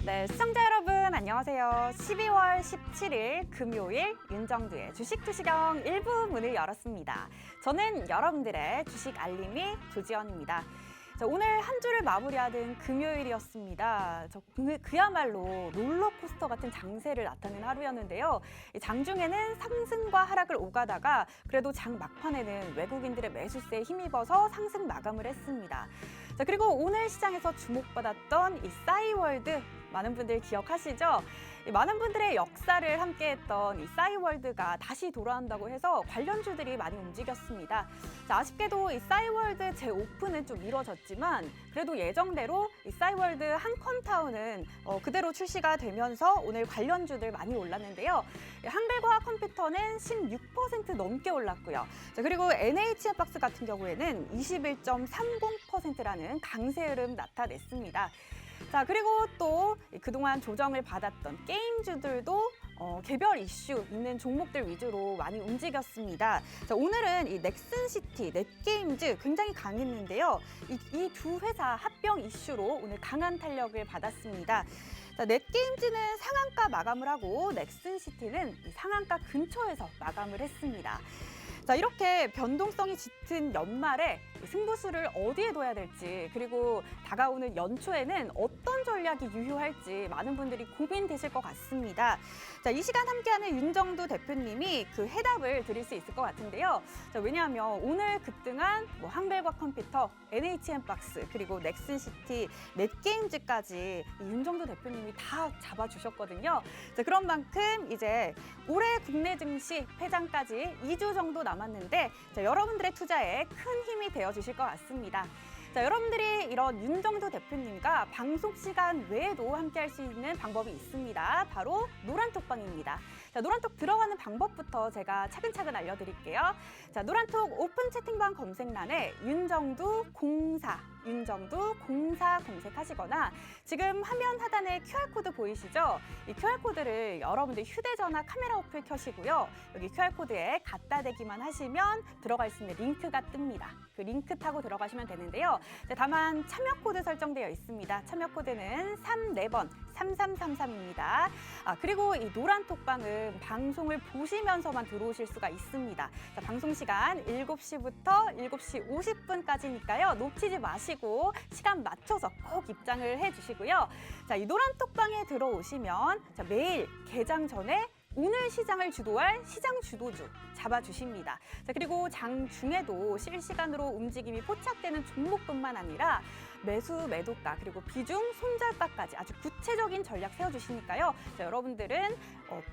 네, 시청자 여러분 안녕하세요. 12월 17일 금요일 윤정두의 주식 투시경 1부 문을 열었습니다. 저는 여러분들의 주식 알림이 조지연입니다. 자, 오늘 한 주를 마무리하는 금요일이었습니다. 그야말로 롤러코스터 같은 장세를 나타낸 하루였는데요. 장중에는 상승과 하락을 오가다가 그래도 장 막판에는 외국인들의 매수세에 힘입어서 상승 마감을 했습니다. 자, 그리고 오늘 시장에서 주목받았던 이 싸이월드 많은 분들 기억하시죠? 많은 분들의 역사를 함께했던 이 싸이월드가 다시 돌아온다고 해서 관련주들이 많이 움직였습니다. 자, 아쉽게도 이 싸이월드 재오픈은 좀 미뤄졌지만 그래도 예정대로 이 싸이월드 한컴타운은 그대로 출시가 되면서 오늘 관련주들 많이 올랐는데요. 한글과학 컴퓨터는 16% 넘게 올랐고요. 자, 그리고 NH박스 같은 경우에는 21.30%라는 강세 흐름 나타냈습니다. 자, 그리고 또 그동안 조정을 받았던 게임주들도 개별 이슈 있는 종목들 위주로 많이 움직였습니다. 자, 오늘은 이 넥슨시티, 넷게임즈 굉장히 강했는데요. 이 두 회사 합병 이슈로 오늘 강한 탄력을 받았습니다. 자, 넷게임즈는 상한가 마감을 하고 넥슨시티는 이 상한가 근처에서 마감을 했습니다. 자, 이렇게 변동성이 짙은 연말에 승부수를 어디에 둬야 될지, 그리고 다가오는 연초에는 어떤 전략이 유효할지 많은 분들이 고민되실 것 같습니다. 자, 이 시간 함께하는 윤정두 대표님이 그 해답을 드릴 수 있을 것 같은데요. 자, 왜냐하면 오늘 급등한 한글과학 컴퓨터, NH박스, 그리고 넥슨시티, 넷게임즈까지 윤정두 대표님이 다 잡아주셨거든요. 자, 그런 만큼 이제 올해 국내 증시 폐장까지 2주 정도 남았는데 자, 여러분들의 투자에 큰 힘이 되어주실 것 같습니다. 자, 여러분들이 이런 윤정두 대표님과 방송 시간 외에도 함께할 수 있는 방법이 있습니다. 바로 노란톡방입니다. 자, 노란톡 들어가는 방법부터 제가 차근차근 알려드릴게요. 자, 노란톡 오픈 채팅방 검색란에 윤정두 04 검색하시거나 지금 화면 하단에 QR코드 보이시죠? 이 QR코드를 여러분들 휴대전화 카메라 어플 켜시고요. 여기 QR코드에 갖다 대기만 하시면 들어갈 수 있는 링크가 뜹니다. 그 링크 타고 들어가시면 되는데요. 다만 참여 코드 설정되어 있습니다. 참여 코드는 34번 3333입니다. 그리고 이 노란톡방은 방송을 보시면서만 들어오실 수가 있습니다. 자, 방송 시간 7시부터 7시 50분까지니까요. 놓치지 마시고 시간 맞춰서 꼭 입장을 해주시고요. 자, 이 노란톡방에 들어오시면 자, 매일 개장 전에 오늘 시장을 주도할 시장 주도주 잡아주십니다. 자, 그리고 장중에도 실시간으로 움직임이 포착되는 종목뿐만 아니라 매수, 매도가, 그리고 비중, 손절가까지 아주 구체적인 전략 세워주시니까요. 자, 여러분들은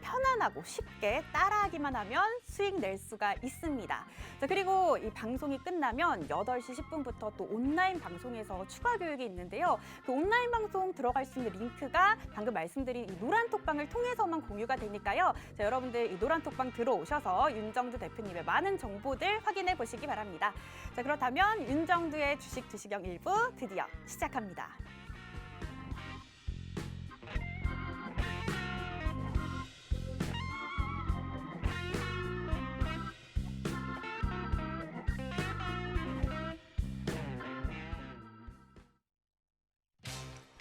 편안하고 쉽게 따라하기만 하면 수익 낼 수가 있습니다. 자, 그리고 이 방송이 끝나면 8시 10분부터 또 온라인 방송에서 추가 교육이 있는데요. 그 온라인 방송 들어갈 수 있는 링크가 방금 말씀드린 이 노란톡방을 통해서만 공유가 되니까요. 자, 여러분들 이 노란톡방 들어오셔서 윤정두 대표님의 많은 정보들 확인해 보시기 바랍니다. 자, 그렇다면 윤정두의 주식 투시경 1부 드디어 시작합니다.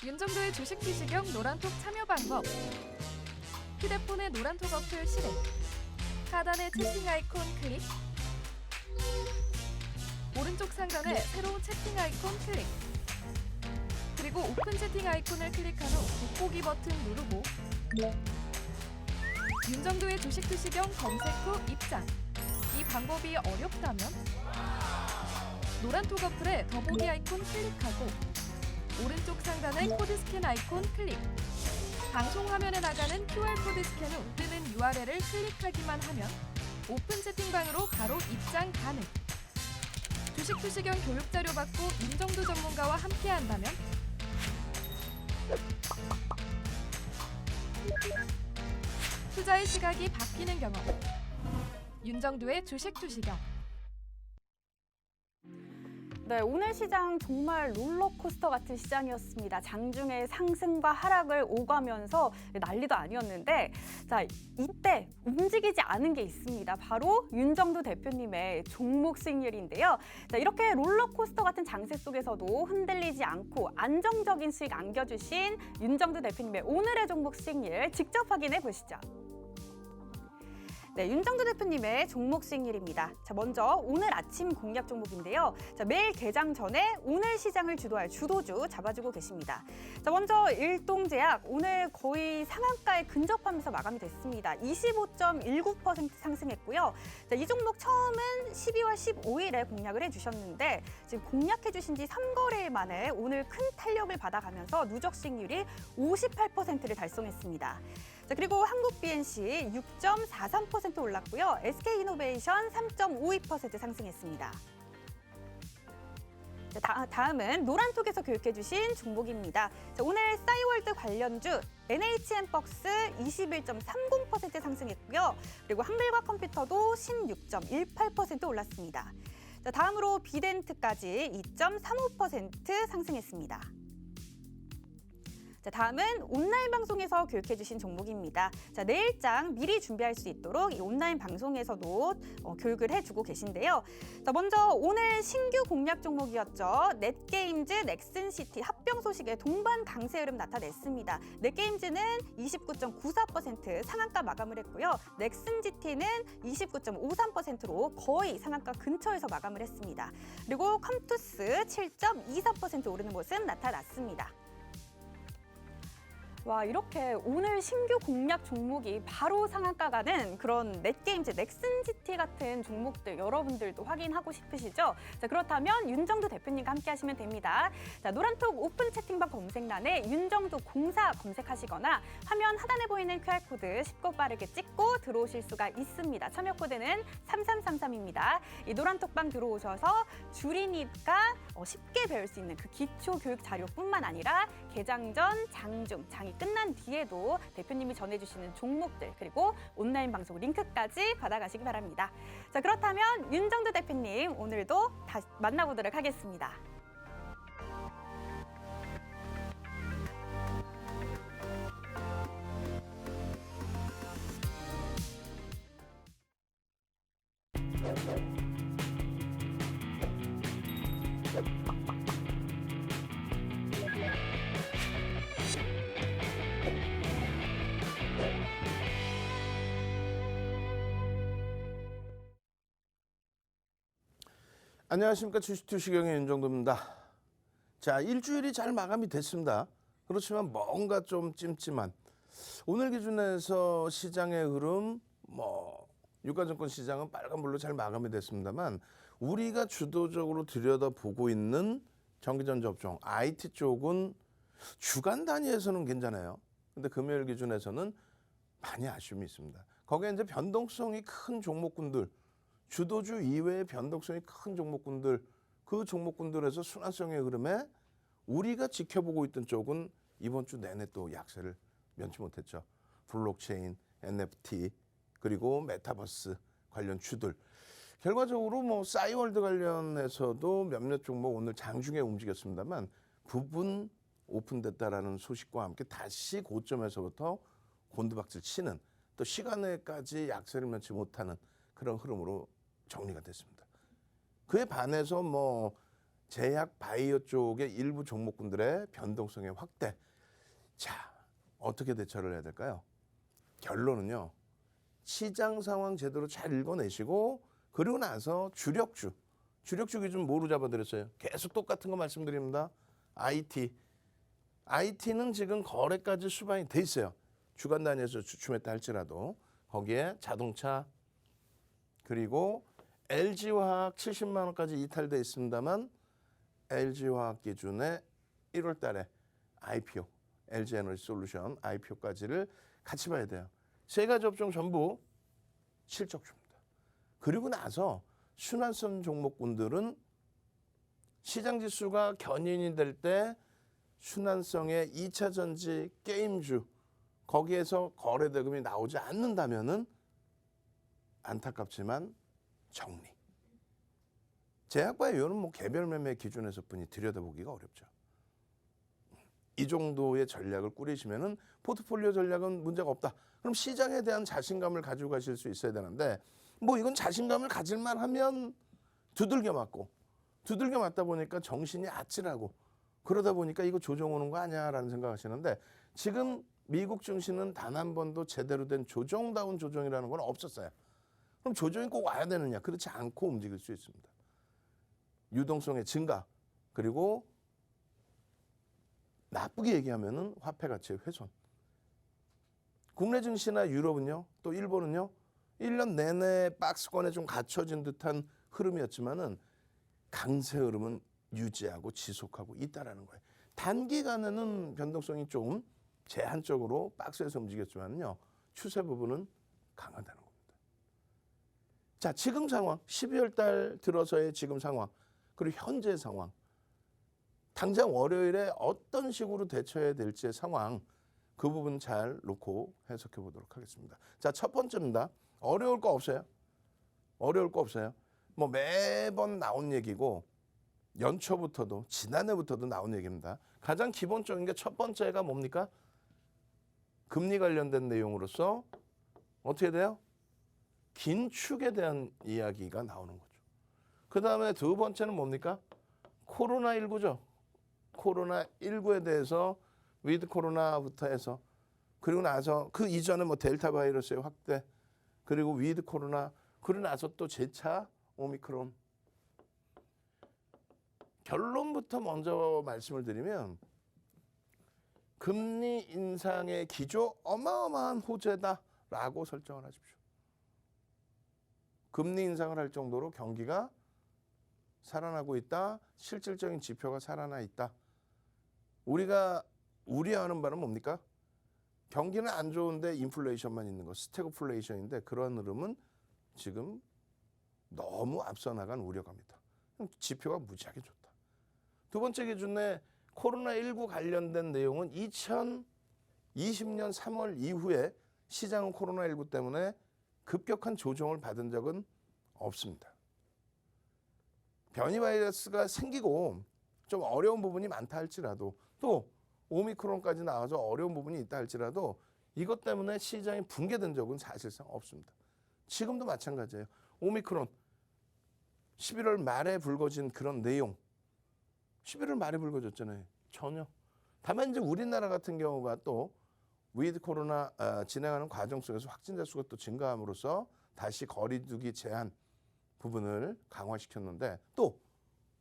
윤정두의 주식 투시경 노란톡 참여 방법. 휴대폰의 노란톡 어플 실행. 하단의 채팅 아이콘 클릭. 오른쪽 상단에 새로운 채팅 아이콘 클릭. 그리고 오픈 채팅 아이콘을 클릭한 후 돋보기 버튼 누르고 윤정두의 주식 투시경 검색 후 입장. 이 방법이 어렵다면 노란톡 어플에 더보기 아이콘 클릭하고 오른쪽 상단의 코드 스캔 아이콘 클릭. 방송 화면에 나가는 QR코드 스캔 후 뜨는 URL을 클릭하기만 하면 오픈 채팅방으로 바로 입장 가능. 주식 투시경 교육 자료 받고 윤정두 전문가와 함께 한다면 투자의 시각이 바뀌는 경험. 윤정두의 주식 투시경. 네, 오늘 시장 정말 롤러코스터 같은 시장이었습니다. 장중에 상승과 하락을 오가면서 난리도 아니었는데, 자, 이때 움직이지 않은 게 있습니다. 바로 윤정두 대표님의 종목 수익률인데요. 자, 이렇게 롤러코스터 같은 장세 속에서도 흔들리지 않고 안정적인 수익 안겨주신 윤정두 대표님의 오늘의 종목 수익률 직접 확인해 보시죠. 네, 윤정두 대표님의 종목 수익률입니다. 자, 먼저 오늘 아침 공략 종목인데요. 자, 매일 개장 전에 오늘 시장을 주도할 주도주 잡아주고 계십니다. 자, 먼저 일동제약 오늘 거의 상한가에 근접하면서 마감이 됐습니다. 25.19% 상승했고요. 자, 이 종목 처음은 12월 15일에 공략을 해주셨는데 지금 공략해주신 지 3거래일 만에 오늘 큰 탄력을 받아가면서 누적 수익률이 58%를 달성했습니다. 자, 그리고 한국 BNC 6.43% 올랐고요. SK이노베이션 3.52% 상승했습니다. 자, 다음은 노란톡에서 교육해주신 종목입니다. 자, 오늘 싸이월드 관련주 NHN박스 21.30% 상승했고요. 그리고 한글과 컴퓨터도 16.18% 올랐습니다. 자, 다음으로 비덴트까지 2.35% 상승했습니다. 자, 다음은 온라인 방송에서 교육해주신 종목입니다. 자, 내일장 미리 준비할 수 있도록 이 온라인 방송에서도 교육을 해주고 계신데요. 자, 먼저 오늘 신규 공략 종목이었죠. 넷게임즈, 넥슨시티 합병 소식에 동반 강세 흐름 나타냈습니다. 넷게임즈는 29.94% 상한가 마감을 했고요. 넥슨GT는 29.53%로 거의 상한가 근처에서 마감을 했습니다. 그리고 컴투스 7.24% 오르는 모습 나타났습니다. 와, 이렇게 오늘 신규 공략 종목이 바로 상한가 가는 그런 넷게임즈, 넥슨GT 같은 종목들 여러분들도 확인하고 싶으시죠? 자, 그렇다면 윤정두 대표님과 함께 하시면 됩니다. 자, 노란톡 오픈 채팅방 검색란에 윤정두 공사 검색하시거나 화면 하단에 보이는 QR코드 쉽고 빠르게 찍고 들어오실 수가 있습니다. 참여 코드는 3333입니다. 이 노란톡방 들어오셔서 주린이가 쉽게 배울 수 있는 그 기초 교육 자료뿐만 아니라 개장 전, 장중, 장이 끝난 뒤에도 대표님이 전해주시는 종목들 그리고 온라인 방송 링크까지 받아가시기 바랍니다. 자, 그렇다면 윤정두 대표님 오늘도 다시 만나보도록 하겠습니다. 안녕하십니까. 주식투시경의 윤정도입니다. 자, 일주일이 잘 마감이 됐습니다. 그렇지만 뭔가 좀 찜찜한 오늘 기준에서 시장의 흐름, 유가증권 시장은 빨간불로 잘 마감이 됐습니다만 우리가 주도적으로 들여다보고 있는 전기전자 업종 IT 쪽은 주간 단위에서는 괜찮아요. 근데 금요일 기준에서는 많이 아쉬움이 있습니다. 거기에 이제 변동성이 큰 종목군들, 주도주 이외의 변동성이 큰 종목군들, 그 종목군들에서 순환성의 흐름에 우리가 지켜보고 있던 쪽은 이번 주 내내 또 약세를 면치 못했죠. 블록체인, NFT, 그리고 메타버스 관련 주들. 결과적으로 싸이월드 관련해서도 몇몇 종목 오늘 장중에 움직였습니다만 부분 오픈됐다라는 소식과 함께 다시 고점에서부터 곤두박질 치는 또 시간에까지 약세를 면치 못하는 그런 흐름으로 정리가 됐습니다. 그에 반해서 제약 바이오 쪽의 일부 종목군들의 변동성의 확대. 자, 어떻게 대처를 해야 될까요? 결론은요. 시장 상황 제대로 잘 읽어내시고 그리고 나서 주력주 기준 뭐로 잡아드렸어요? 계속 똑같은 거 말씀드립니다. IT는 지금 거래까지 수반이 돼 있어요. 주간 단위에서 주춤했다 할지라도 거기에 자동차 그리고 LG화학 70만 원까지 이탈돼 있습니다만 LG화학 기준에 1월 달에 IPO, LG에너지솔루션 IPO까지를 같이 봐야 돼요. 세 가지 업종 전부 실적주입니다. 그리고 나서 순환성 종목군들은 시장 지수가 견인이 될 때 순환성의 2차 전지 게임주 거기에서 거래 대금이 나오지 않는다면은 안타깝지만 정리. 제약바의 요는 뭐 개별 매매 기준에서뿐이 들여다보기가 어렵죠. 이 정도의 전략을 꾸리시면은 포트폴리오 전략은 문제가 없다. 그럼 시장에 대한 자신감을 가지고 가실 수 있어야 되는데 뭐 이건 자신감을 가질만 하면 두들겨 맞다 보니까 정신이 아찔하고 그러다 보니까 이거 조정 오는 거 아니야라는 생각하시는데 지금 미국 증시는 단 한 번도 제대로 된 조정다운 조정이라는 건 없었어요. 그럼 조정이 꼭 와야 되느냐? 그렇지 않고 움직일 수 있습니다. 유동성의 증가 그리고 나쁘게 얘기하면은 화폐 가치의 훼손. 국내 증시나 유럽은요, 또 일본은요, 1년 내내 박스권에 좀 갇혀진 듯한 흐름이었지만은 강세 흐름은 유지하고 지속하고 있다라는 거예요. 단기간에는 변동성이 좀 제한적으로 박스에서 움직였지만요, 추세 부분은 강하다는 겁니다. 자, 지금 상황, 12월 달 들어서의 지금 상황, 그리고 현재 상황, 당장 월요일에 어떤 식으로 대처해야 될지의 상황, 그 부분 잘 놓고 해석해 보도록 하겠습니다. 자, 첫 번째입니다. 어려울 거 없어요. 어려울 거 없어요. 뭐 매번 나온 얘기고 연초부터도 지난해부터도 나온 얘기입니다. 가장 기본적인 게 첫 번째가 뭡니까? 금리 관련된 내용으로서 어떻게 돼요? 긴축에 대한 이야기가 나오는 거죠. 그 다음에 두 번째는 뭡니까? 코로나19죠. 코로나19에 대해서 위드 코로나부터 해서 그리고 나서 그 이전에 뭐 델타 바이러스의 확대 그리고 위드 코로나 그러고 나서 또 재차 오미크론. 결론부터 먼저 말씀을 드리면 금리 인상의 기조 어마어마한 호재다라고 설정을 하십시오. 금리 인상을 할 정도로 경기가 살아나고 있다. 실질적인 지표가 살아나 있다. 우리가 우려하는 바는 뭡니까? 경기는 안 좋은데 인플레이션만 있는 거, 스태그플레이션인데 그런 흐름은 지금 너무 앞서 나간 우려갑니다. 지표가 무지하게 좋다. 두 번째 기준에 코로나19 관련된 내용은 2020년 3월 이후에 시장은 코로나19 때문에 급격한 조정을 받은 적은 없습니다. 변이 바이러스가 생기고 좀 어려운 부분이 많다 할지라도 또 오미크론까지 나와서 어려운 부분이 있다 할지라도 이것 때문에 시장이 붕괴된 적은 사실상 없습니다. 지금도 마찬가지예요. 오미크론 11월 말에 불거진 그런 내용 11월 말에 불거졌잖아요. 전혀. 다만 이제 우리나라 같은 경우가 또 위드 코로나 진행하는 과정 속에서 확진자 수가 또 증가함으로써 다시 거리두기 제한 부분을 강화시켰는데 또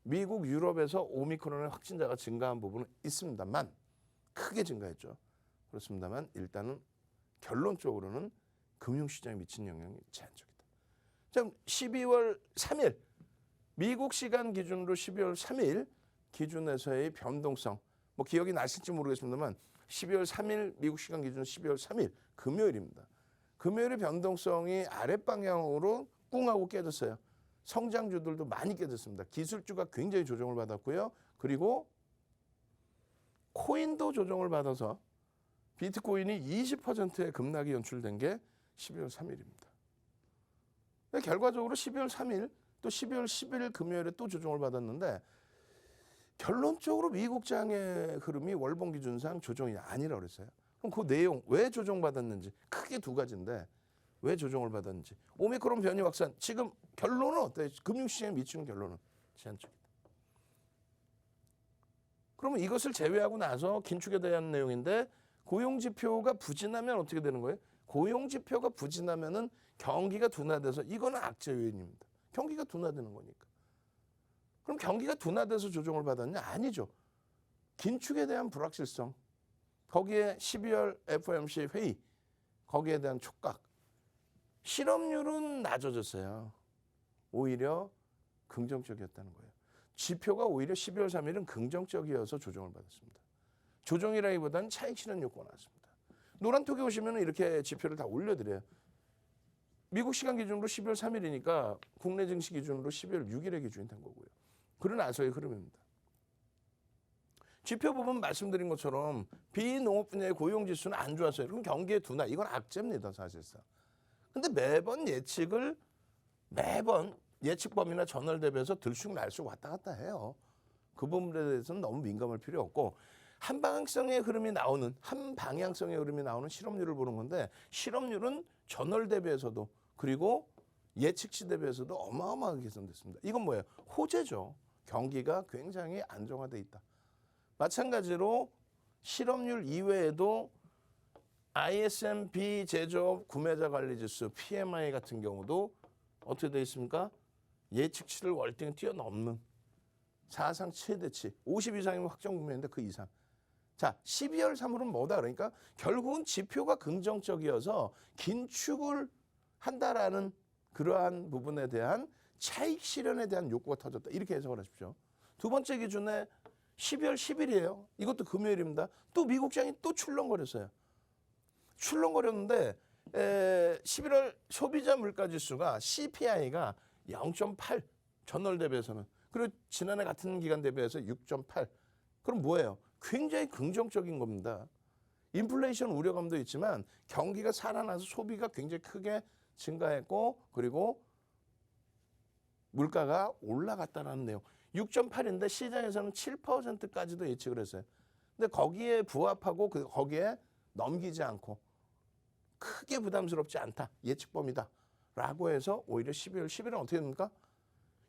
미국, 유럽에서 오미크론의 확진자가 증가한 부분은 있습니다만 크게 증가했죠. 그렇습니다만 일단은 결론적으로는 금융시장에 미친 영향이 제한적이다. 자, 12월 3일 미국 시간 기준으로 12월 3일 기준에서의 변동성 뭐 기억이 나실지 모르겠습니다만 12월 3일 미국 시간 기준 12월 3일 금요일입니다. 금요일의 변동성이 아랫방향으로 꿍하고 깨졌어요. 성장주들도 많이 깨졌습니다. 기술주가 굉장히 조정을 받았고요. 그리고 코인도 조정을 받아서 비트코인이 20%의 급락이 연출된 게 12월 3일입니다. 결과적으로 12월 3일 또 12월 10일 금요일에 또 조정을 받았는데 결론적으로 미국장의 흐름이 월봉 기준상 조정이 아니라고 그랬어요. 그럼 그 내용 왜 조정받았는지 크게 두 가지인데 왜 조정을 받았는지 오미크론 변이 확산 지금 결론은 어때요? 금융시장에 미치는 결론은 제한적이다. 그러면 이것을 제외하고 나서 긴축에 대한 내용인데 고용지표가 부진하면 어떻게 되는 거예요? 고용지표가 부진하면은 경기가 둔화돼서 이거는 악재 요인입니다. 경기가 둔화되는 거니까. 그럼 경기가 둔화돼서 조정을 받았냐? 아니죠. 긴축에 대한 불확실성, 거기에 12월 FOMC 회의, 거기에 대한 촉각, 실업률은 낮아졌어요. 오히려 긍정적이었다는 거예요. 지표가 오히려 12월 3일은 긍정적이어서 조정을 받았습니다. 조정이라기보다는 차익 실현 요구가 나왔습니다. 노란톡에 오시면 이렇게 지표를 다 올려드려요. 미국 시간 기준으로 12월 3일이니까 국내 증시 기준으로 12월 6일의 기준이 된 거고요. 그러나서의 흐름입니다. 지표 부분 말씀드린 것처럼 비농업 분야의 고용지수는 안 좋았어요. 그럼 경기의 둔화, 이건 악재입니다, 사실상. 근데 매번 예측을 매번 예측 범위나 전월 대비해서 들쑥날쑥 왔다 갔다 해요. 그 부분에 대해서는 너무 민감할 필요 없고 한방향성의 흐름이 나오는 실업률을 보는 건데 실업률은 전월 대비해서도 그리고 예측치 대비해서도 어마어마하게 개선됐습니다. 이건 뭐예요? 호재죠. 경기가 굉장히 안정화돼 있다. 마찬가지로 실업률 이외에도 ISM-B 제조업 구매자 관리 지수 PMI 같은 경우도 어떻게 되어 있습니까? 예측치를 월등히 뛰어넘는 사상 최대치 50 이상이면 확정 구매인데 그 이상. 자, 12월 3월은 뭐다? 그러니까 결국은 지표가 긍정적이어서 긴축을 한다라는 그러한 부분에 대한 차익 실현에 대한 욕구가 터졌다. 이렇게 해석을 하십시오. 두 번째 기준에 12월 10일이에요. 이것도 금요일입니다. 또 미국장이 또 출렁거렸어요. 출렁거렸는데 11월 소비자 물가지수가 CPI가 0.8 전월 대비해서는 그리고 지난해 같은 기간 대비해서 6.8. 그럼 뭐예요? 굉장히 긍정적인 겁니다. 인플레이션 우려감도 있지만 경기가 살아나서 소비가 굉장히 크게 증가했고 그리고 물가가 올라갔다는 내용. 6.8인데 시장에서는 7%까지도 예측을 했어요. 근데 거기에 부합하고 거기에 넘기지 않고 크게 부담스럽지 않다. 예측범위다. 라고 해서 오히려 12월 10일은 어떻게 됩니까?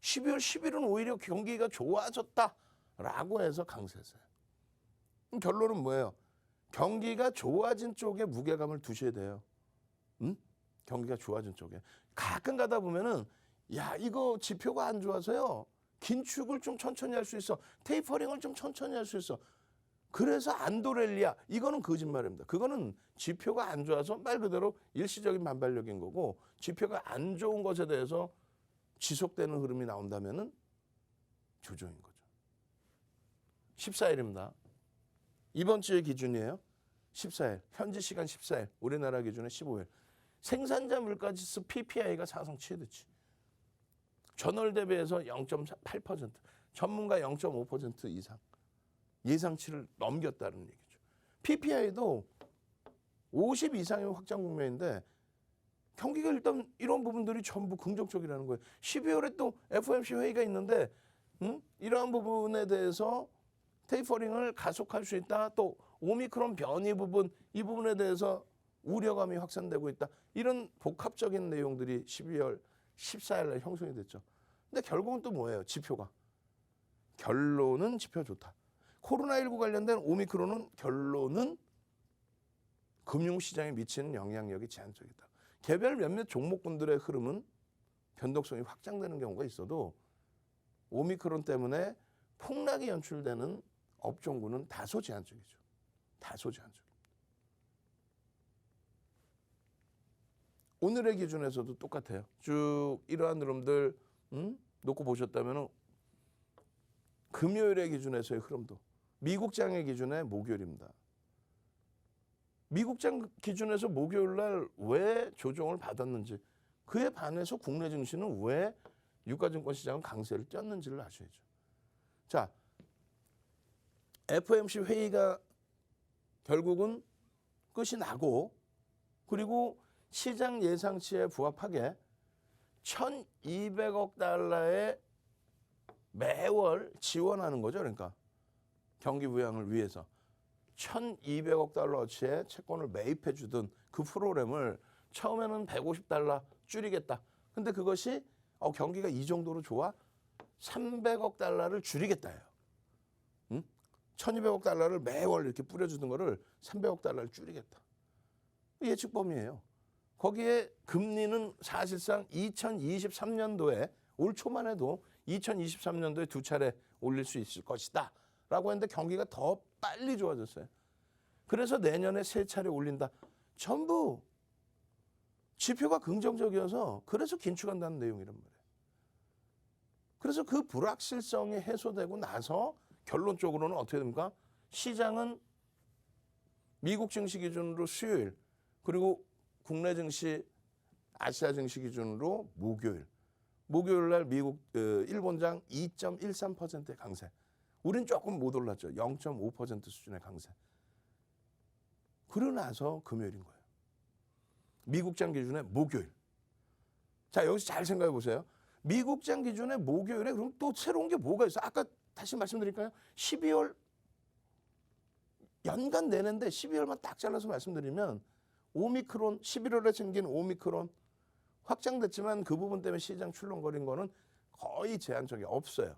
12월 10일은 오히려 경기가 좋아졌다. 라고 해서 강세했어요. 그럼 결론은 뭐예요? 경기가 좋아진 쪽에 무게감을 두셔야 돼요. 경기가 좋아진 쪽에. 가끔 가다 보면은 야 이거 지표가 안 좋아서요. 긴축을 좀 천천히 할 수 있어. 테이퍼링을 좀 천천히 할 수 있어. 그래서 안도렐리아. 이거는 거짓말입니다. 그거는 지표가 안 좋아서 말 그대로 일시적인 반발력인 거고 지표가 안 좋은 것에 대해서 지속되는 흐름이 나온다면은 조정인 거죠. 14일입니다. 이번 주의 기준이에요. 14일. 현지 시간 14일. 우리나라 기준에 15일. 생산자 물가지수 PPI가 사상 최대치. 전월 대비해서 0.8%. 전문가 0.5% 이상. 예상치를 넘겼다는 얘기죠. PPI도 50 이상이면 확장 국면인데 경기가 일단 이런 부분들이 전부 긍정적이라는 거예요. 12월에 또 FOMC 회의가 있는데 이러한 부분에 대해서 테이퍼링을 가속할 수 있다. 또 오미크론 변이 부분 이 부분에 대해서 우려감이 확산되고 있다. 이런 복합적인 내용들이 12월 14일 날 형성이 됐죠. 근데 결국은 또 뭐예요? 지표가. 결론은 지표 좋다. 코로나19 관련된 오미크론은 결론은 금융시장에 미치는 영향력이 제한적이다. 개별 몇몇 종목군들의 흐름은 변동성이 확장되는 경우가 있어도 오미크론 때문에 폭락이 연출되는 업종군은 다소 제한적이죠. 다소 제한적입니다. 오늘의 기준에서도 똑같아요. 쭉 이러한 흐름들 놓고 보셨다면 금요일의 기준에서의 흐름도 미국장의 기준에 목요일입니다. 미국장 기준에서 목요일 날 왜 조정을 받았는지 그에 반해서 국내 증시는 왜 유가증권 시장은 강세를 띄었는지를 아셔야죠. 자, FOMC 회의가 결국은 끝이 나고 그리고 시장 예상치에 부합하게 1,200억 달러의 매월 지원하는 거죠. 그러니까 경기 부양을 위해서 1,200억 달러어치의 채권을 매입해 주던 그 프로그램을 처음에는 150달러 줄이겠다. 근데 그것이 경기가 이 정도로 좋아 300억 달러를 줄이겠다예요. 1,200억 달러를 매월 이렇게 뿌려주던 거를 300억 달러를 줄이겠다. 예측 범위예요. 거기에 금리는 사실상 2023년도에 올 초만 해도 2023년도에 두 차례 올릴 수 있을 것이다. 라고 했는데 경기가 더 빨리 좋아졌어요. 그래서 내년에 세 차례 올린다. 전부 지표가 긍정적이어서 그래서 긴축한다는 내용이란 말이에요. 그래서 그 불확실성이 해소되고 나서 결론적으로는 어떻게 됩니까? 시장은 미국 증시 기준으로 수요일 그리고 국내 증시, 아시아 증시 기준으로 목요일 날 미국 일본장 2.13%의 강세. 우린 조금 못 올랐죠. 0.5% 수준의 강세. 그러고 나서 금요일인 거예요. 미국장 기준의 목요일. 자, 여기서 잘 생각해 보세요. 미국장 기준의 목요일에 그럼 또 새로운 게 뭐가 있어? 아까 다시 말씀드릴까요? 12월 연간 내는데 12월만 딱 잘라서 말씀드리면 오미크론 11월에 생긴 오미크론 확장됐지만 그 부분 때문에 시장 출렁거린 거는 거의 제한적이 없어요.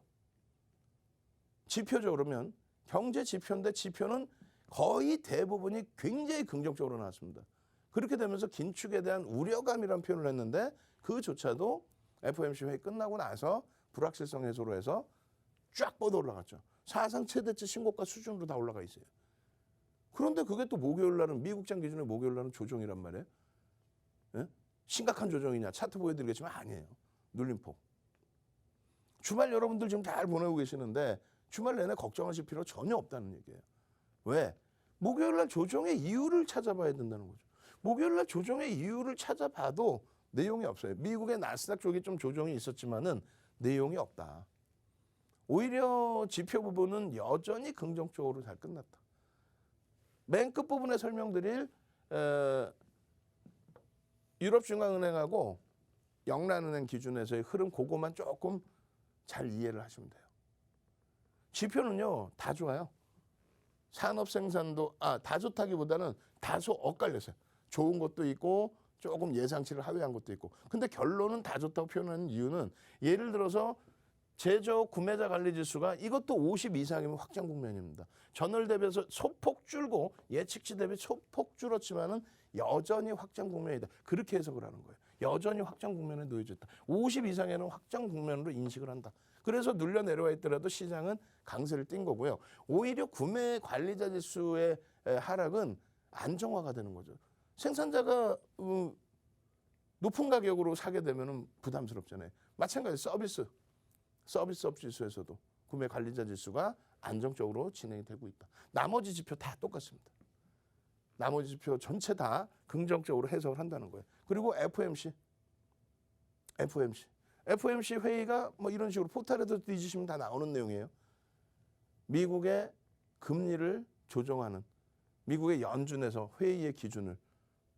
지표적으로 그러면 경제 지표인데 지표는 거의 대부분이 굉장히 긍정적으로 나왔습니다. 그렇게 되면서 긴축에 대한 우려감이라는 표현을 했는데 그조차도 FOMC 회의 끝나고 나서 불확실성 해소로 해서 쫙 뻗어 올라갔죠. 사상 최대치 신고가 수준으로 다 올라가 있어요. 그런데 그게 또 목요일 날은 미국장 기준의 목요일 날은 조정이란 말이에요. 예? 심각한 조정이냐? 차트 보여드리겠지만 아니에요. 눌림폭. 주말 여러분들 지금 잘 보내고 계시는데 주말 내내 걱정하실 필요 전혀 없다는 얘기예요. 왜? 목요일 날 조정의 이유를 찾아봐야 된다는 거죠. 목요일 날 조정의 이유를 찾아봐도 내용이 없어요. 미국의 나스닥 쪽이 좀 조정이 있었지만은 내용이 없다. 오히려 지표 부분은 여전히 긍정적으로 잘 끝났다. 맨 끝 부분에 설명드릴 유럽중앙은행하고 영란은행 기준에서의 흐름 그거만 조금 잘 이해를 하시면 돼요. 지표는요 다 좋아요. 산업 생산도 다 좋다기보다는 다소 엇갈렸어요. 좋은 것도 있고 조금 예상치를 하회한 것도 있고. 근데 결론은 다 좋다고 표현하는 이유는 예를 들어서 제조 구매자 관리 지수가 이것도 50 이상이면 확장 국면입니다. 전월 대비해서 소폭 줄고 예측치 대비 소폭 줄었지만은 여전히 확장 국면이다. 그렇게 해석을 하는 거예요. 여전히 확장 국면에 놓여져 있다. 50 이상에는 확장 국면으로 인식을 한다. 그래서 눌려 내려와 있더라도 시장은 강세를 띈 거고요. 오히려 구매 관리자 지수의 하락은 안정화가 되는 거죠. 생산자가 높은 가격으로 사게 되면은 부담스럽잖아요. 마찬가지 서비스업 지수에서도 구매 관리자 지수가 안정적으로 진행이 되고 있다. 나머지 지표 다 똑같습니다. 나머지 지표 전체 다 긍정적으로 해석을 한다는 거예요. 그리고 FOMC 회의가 뭐 이런 식으로 포탈에도 뒤지시면 다 나오는 내용이에요. 미국의 금리를 조정하는 미국의 연준에서 회의의 기준을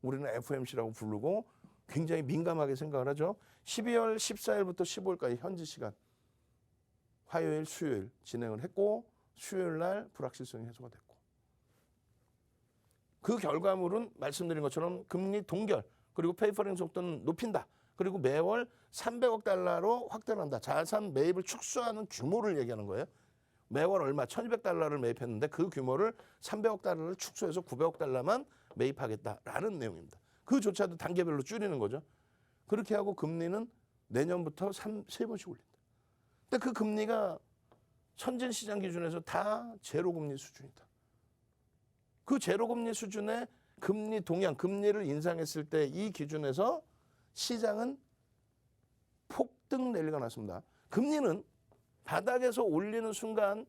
우리는 FOMC라고 부르고 굉장히 민감하게 생각을 하죠. 12월 14일부터 15일까지 현지 시간 화요일, 수요일 진행을 했고 수요일 날 불확실성이 해소가 됐고 그 결과물은 말씀드린 것처럼 금리 동결 그리고 페이퍼링 속도는 높인다. 그리고 매월 300억 달러로 확대를 한다. 자산 매입을 축소하는 규모를 얘기하는 거예요. 매월 얼마 1200달러를 매입했는데 그 규모를 300억 달러를 축소해서 900억 달러만 매입하겠다라는 내용입니다. 그조차도 단계별로 줄이는 거죠. 그렇게 하고 금리는 내년부터 3번씩 올린다. 근데 그 금리가 선진 시장 기준에서 다 제로금리 수준이다. 그 제로금리 수준의 금리 동향, 금리를 인상했을 때 이 기준에서 시장은 폭등 랠리가 났습니다. 금리는 바닥에서 올리는 순간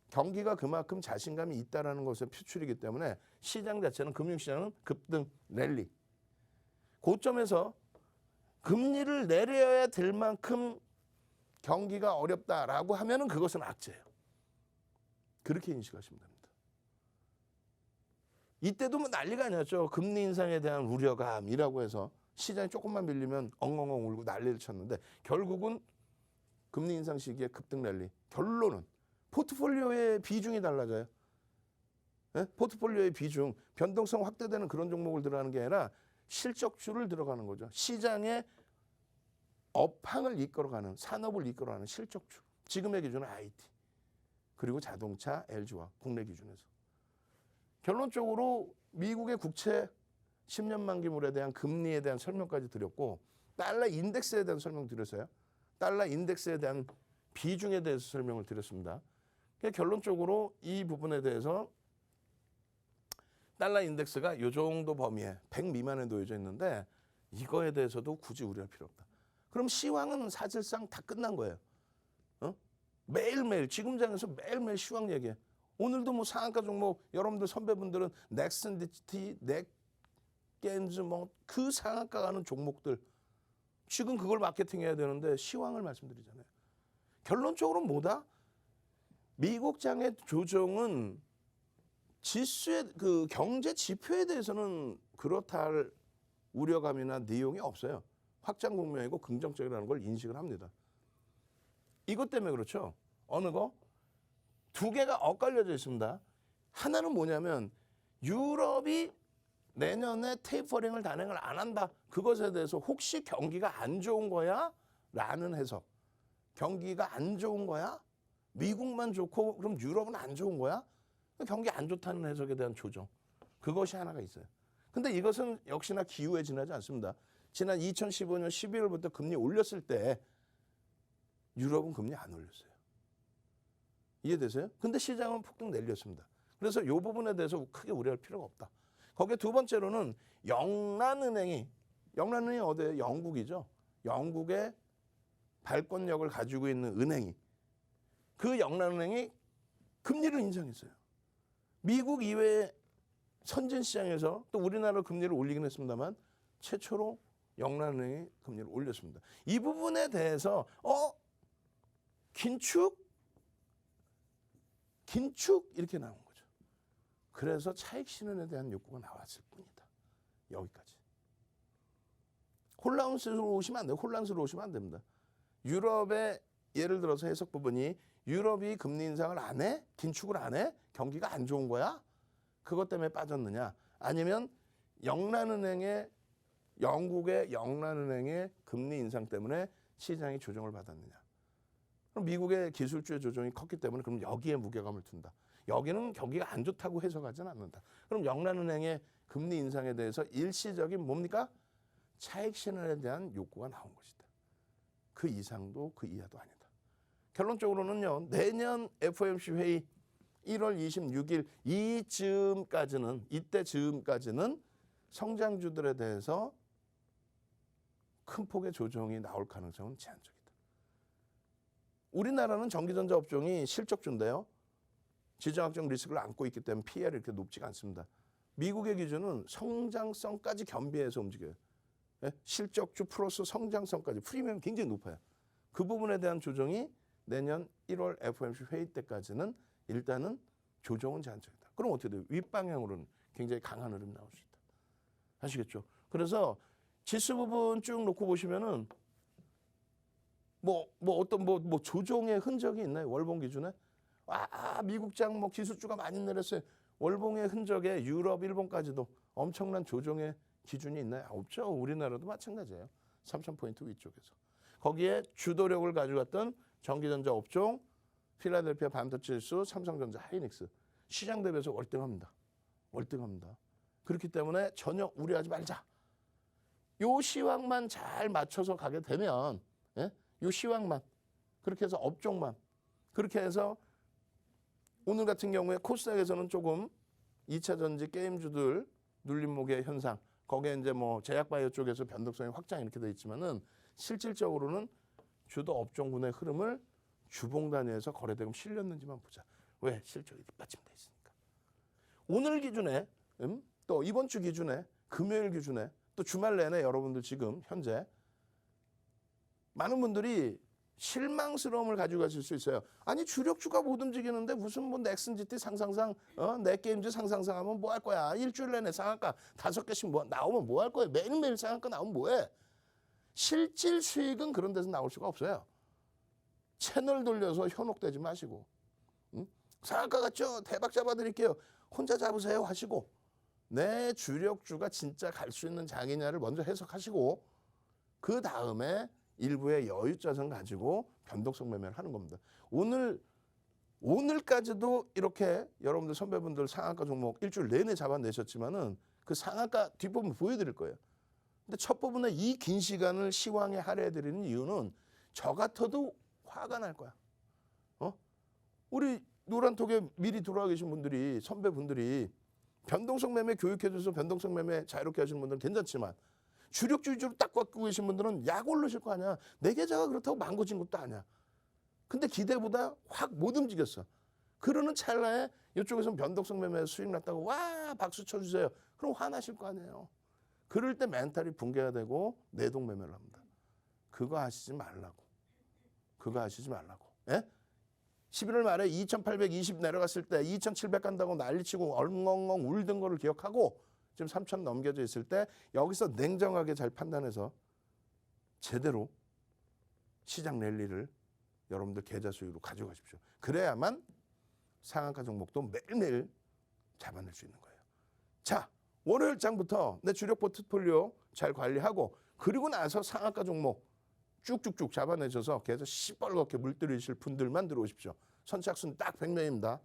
경기가 그만큼 자신감이 있다는 것의 표출이기 때문에 시장 자체는 금융시장은 급등 랠리. 고점에서 금리를 내려야 될 만큼 경기가 어렵다라고 하면은 그것은 악재예요. 그렇게 인식하시면 됩니다. 이때도 뭐 난리가 아니었죠. 금리 인상에 대한 우려감이라고 해서 시장이 조금만 밀리면 엉엉엉 울고 난리를 쳤는데 결국은 금리 인상 시기에 급등 랠리. 결론은 포트폴리오의 비중이 달라져요. 네? 포트폴리오의 비중, 변동성 확대되는 그런 종목을 들어가는 게 아니라 실적주를 들어가는 거죠. 시장의 업황을 이끌어가는, 산업을 이끌어가는 실적주. 지금의 기준은 IT, 그리고 자동차, LG화, 국내 기준에서. 결론적으로 미국의 국채 10년 만기물에 대한 금리에 대한 설명까지 드렸고 달러 인덱스에 대한 설명 드렸어요. 달러 인덱스에 대한 비중에 대해서 설명을 드렸습니다. 결론적으로 이 부분에 대해서 달러 인덱스가 이 정도 범위에 100 미만에 놓여져 있는데 이거에 대해서도 굳이 우려할 필요 없다. 그럼 시황은 사실상 다 끝난 거예요. 매일매일 지금 장에서 매일매일 시황 얘기해. 오늘도 뭐 상한가 종목 여러분들 선배분들은 넥슨 디지티, 넥겐즈 뭐 그 상한가 가는 종목들 지금 그걸 마케팅해야 되는데 시황을 말씀드리잖아요. 결론적으로 뭐다? 미국장의 조정은 지수의 그 경제 지표에 대해서는 그렇다 할 우려감이나 내용이 없어요. 확장 국면이고 긍정적이라는 걸 인식을 합니다. 이것 때문에 그렇죠. 어느 거? 두 개가 엇갈려져 있습니다. 하나는 뭐냐면 유럽이 내년에 테이퍼링을 단행을 안 한다. 그것에 대해서 혹시 경기가 안 좋은 거야? 라는 해석. 경기가 안 좋은 거야? 미국만 좋고 그럼 유럽은 안 좋은 거야? 경기 안 좋다는 해석에 대한 조정. 그것이 하나가 있어요. 근데 이것은 역시나 기후에 지나지 않습니다. 지난 2015년 12월부터 금리 올렸을 때 유럽은 금리 안 올렸어요. 이해되세요? 근데 시장은 폭등 내렸습니다. 그래서 이 부분에 대해서 크게 우려할 필요가 없다. 거기에 두 번째로는 영란은행이 어디예요? 영국이죠. 영국의 발권력을 가지고 있는 은행이 그 영란은행이 금리를 인상했어요. 미국 이외의 선진 시장에서 또 우리나라 금리를 올리긴 했습니다만 최초로 영란은행이 금리를 올렸습니다. 이 부분에 대해서 긴축 이렇게 나온 거죠. 그래서 차익 실현에 대한 욕구가 나왔을 뿐이다. 여기까지. 혼란스러우시면 안 돼요. 혼란스러우시면 안 됩니다. 유럽의 예를 들어서 해석 부분이 유럽이 금리 인상을 안 해? 긴축을 안 해? 경기가 안 좋은 거야? 그것 때문에 빠졌느냐? 아니면 영국의 영란은행의 금리 인상 때문에 시장이 조정을 받았느냐? 그럼 미국의 기술주의 조정이 컸기 때문에 그럼 여기에 무게감을 둔다. 여기는 경기가 안 좋다고 해석하지는 않는다. 그럼 영란은행의 금리 인상에 대해서 일시적인 뭡니까? 차익 실현에 대한 욕구가 나온 것이다. 그 이상도 그 이하도 아니다. 결론적으로는요. 내년 FOMC 회의 1월 26일 이때 즈음까지는 성장주들에 대해서 큰 폭의 조정이 나올 가능성은 제한적이다. 우리나라는 전기전자 업종이 실적주인데요. 지정학적 리스크를 안고 있기 때문에 PER이 이렇게 높지가 않습니다. 미국의 기준은 성장성까지 겸비해서 움직여요. 실적주 플러스 성장성까지 프리미엄이 굉장히 높아요. 그 부분에 대한 조정이 내년 1월 FOMC 회의 때까지는 일단은 조정은 제한적이다. 그럼 어떻게 돼요? 윗방향으로는 굉장히 강한 흐름이 나올 수 있다. 아시겠죠? 그래서 지수 부분 쭉 놓고 보시면은 어떤 조정의 흔적이 있나요? 월봉 기준에? 미국장 기술주가 많이 내렸어요. 월봉의 흔적에 유럽, 일본까지도 엄청난 조정의 기준이 있나요? 없죠. 우리나라도 마찬가지예요. 3,000포인트 위쪽에서. 거기에 주도력을 가져갔던 전기전자 업종, 필라델피아 반도체 지수, 삼성전자, 하이닉스. 시장 대비해서 월등합니다. 그렇기 때문에 전혀 우려하지 말자. 요 시황만 잘 맞춰서 가게 되면, 요 시황만, 그렇게 해서 업종만, 그렇게 해서 오늘 같은 경우에 코스닥에서는 조금 2차 전지 게임주들 눌림목의 현상, 거기에 이제 제약바이오 쪽에서 변동성이 확장 이렇게 돼 있지만은 실질적으로는 주도 업종군의 흐름을 주봉 단위에서 거래대금 실렸는지만 보자. 왜? 실적이 뒷받침돼 있으니까. 오늘 기준에 또 이번 주 기준에 금요일 기준에 또 주말 내내 여러분들 지금 현재 많은 분들이 실망스러움을 가지고 가실 수 있어요. 아니 주력주가 못 움직이는데 무슨 넥슨GT 상상상 넷게임즈 상상상 하면 뭐 할 거야. 일주일 내내 상한가 5개씩 나오면 뭐 할 거야. 매일매일 상한가 나오면 뭐해. 실질 수익은 그런 데서 나올 수가 없어요. 채널 돌려서 현혹되지 마시고 상한가 같죠? 대박 잡아드릴게요. 혼자 잡으세요 하시고 내 주력주가 진짜 갈 수 있는 장이냐를 먼저 해석하시고 그 다음에 일부의 여유자산 가지고 변동성 매매를 하는 겁니다. 오늘까지도 이렇게 여러분들 선배분들 상한가 종목 일주일 내내 잡아내셨지만은 그 상한가 뒷부분 보여드릴 거예요. 근데 첫 부분에 이 긴 시간을 시황에 할애해드리는 이유는 저 같아도 화가 날 거야. 우리 노란톡에 미리 들어와 계신 분들이 선배분들이 변동성 매매 교육해줘서 변동성 매매 자유롭게 하시는 분들은 괜찮지만 주력주 위주로 딱 갖고 계신 분들은 약 오르실 거 아니야. 내 계좌가 그렇다고 망고진 것도 아니야. 근데 기대보다 확 못 움직였어. 그러는 찰나에 이쪽에서 변동성 매매 수익 났다고 와 박수 쳐주세요. 그럼 화나실 거 아니에요. 그럴 때 멘탈이 붕괴가 되고 내동 매매를 합니다. 그거 하시지 말라고. 예? 11월 말에 2,820 내려갔을 때 2,700 간다고 난리치고 엉엉엉 울던 거를 기억하고 지금 3,000 넘겨져 있을 때 여기서 냉정하게 잘 판단해서 제대로 시장 랠리를 여러분들 계좌 수익으로 가져가십시오. 그래야만 상한가 종목도 매일매일 잡아낼 수 있는 거예요. 자, 월요일장부터 내 주력 포트폴리오 잘 관리하고 그리고 나서 상한가 종목 쭉쭉쭉 잡아내셔서 계속 시뻘겋게 물들이실 분들만 들어오십시오. 선착순 딱 100명입니다.